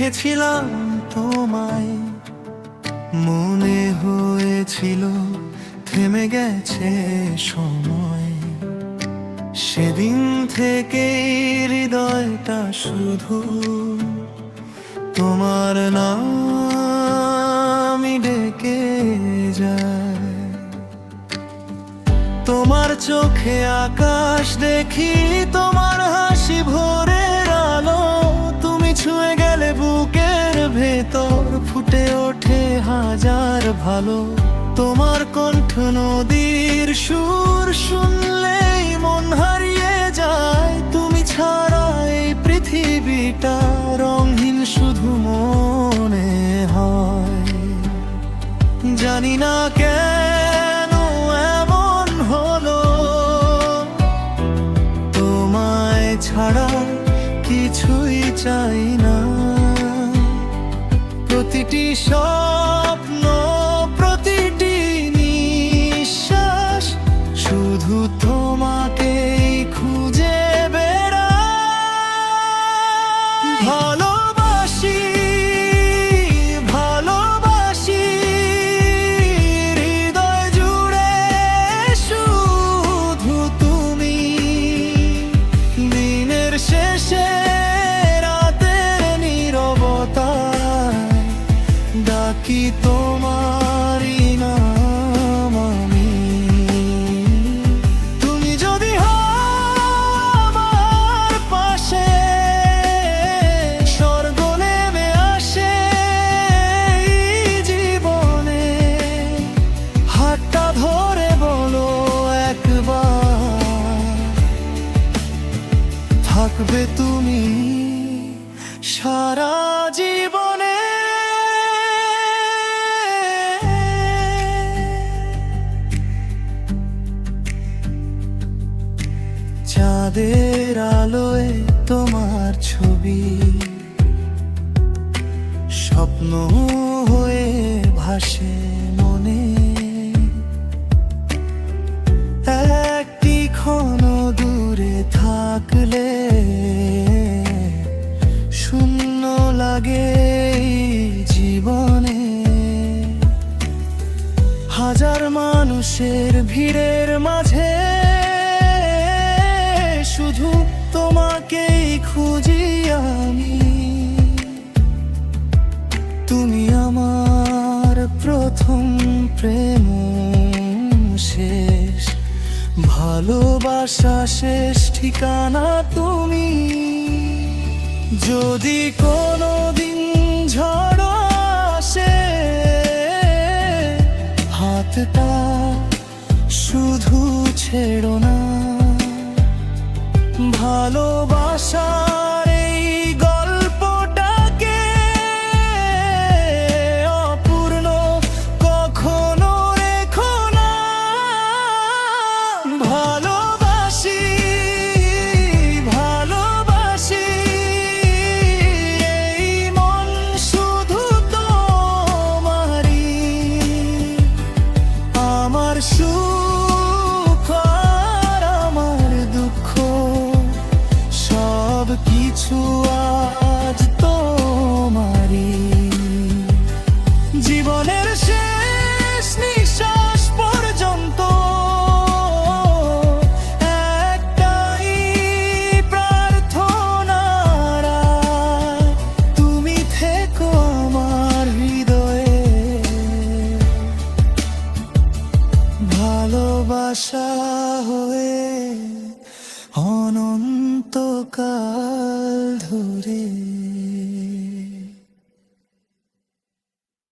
দেখেছিলাম তোমায়, মনে হয়েছিল থেমে গেছে সময়। সেদিন থেকে হৃদয়টা শুধু তোমার নামই ডেকে যায়। তোমার চোখে আকাশ দেখি, তোমার হাসি ভোরের আলো। তুমি ছুঁয়ে গেলে বুকের ভেতর ফুটে ওঠে হাজার ভালো। তোমার কণ্ঠ নদীর সুর, শুনলেই মন হারিয়ে যায়। তুমি ছাড়া এই পৃথিবীটা রঙহীন শুধু মনে হয়। জানি না কেন এমন হলো, তোমায় ছাড়া কিছুই চাই না। প্রতিটি স্বপ্ন, প্রতিটি নিঃশ্বাস শুধু তোমাকেই খুঁজে বেড়াই। ভালোবাসি, ভালোবাসি হৃদয় জুড়ে শুধু তুমি। দিনের শেষে রাতের নীরবতায় ডাকি তোমারই নাম আমি। তুমি যদি হও আমার পাশে, স্বর্গ নেমে আসে এই জীবনে। হাতটা ধরে বলো একবার, থাকবে তুমি সারা জীবনে। চাঁদের আলোয় তোমার ছবি স্বপ্ন হয়ে ভাসে মনে। একটি ক্ষণ দূরে থাকলে শূন্য লাগে এই জীবনে। হাজার মানুষের ভিড়ের মাঝে শুধু তোমাকেই খুঁজি আমি। তুমি আমার প্রথম প্রেম, শেষ ভালোবাসা, শেষ ঠিকানা তুমি। যদি কোনোদিন ঝড় আসে, হাতটা শুধু ছেড়ো না। ভালোবাসার এই গল্পটাকে অপূর্ণ কখনো রেখো না। ভালোবাসি, ভালোবাসি এই মন শুধু তোমারই। আমার সুখ আর আমার দুঃখ সব কিছু আজ তোমারই। জীবনের শেষ নিঃশ্বাস পর্যন্ত একটাই প্রার্থনা, তুমি থেকো আমার হৃদয়ে। ভালোবাসা হয়ে অনন্তকাল ধরে।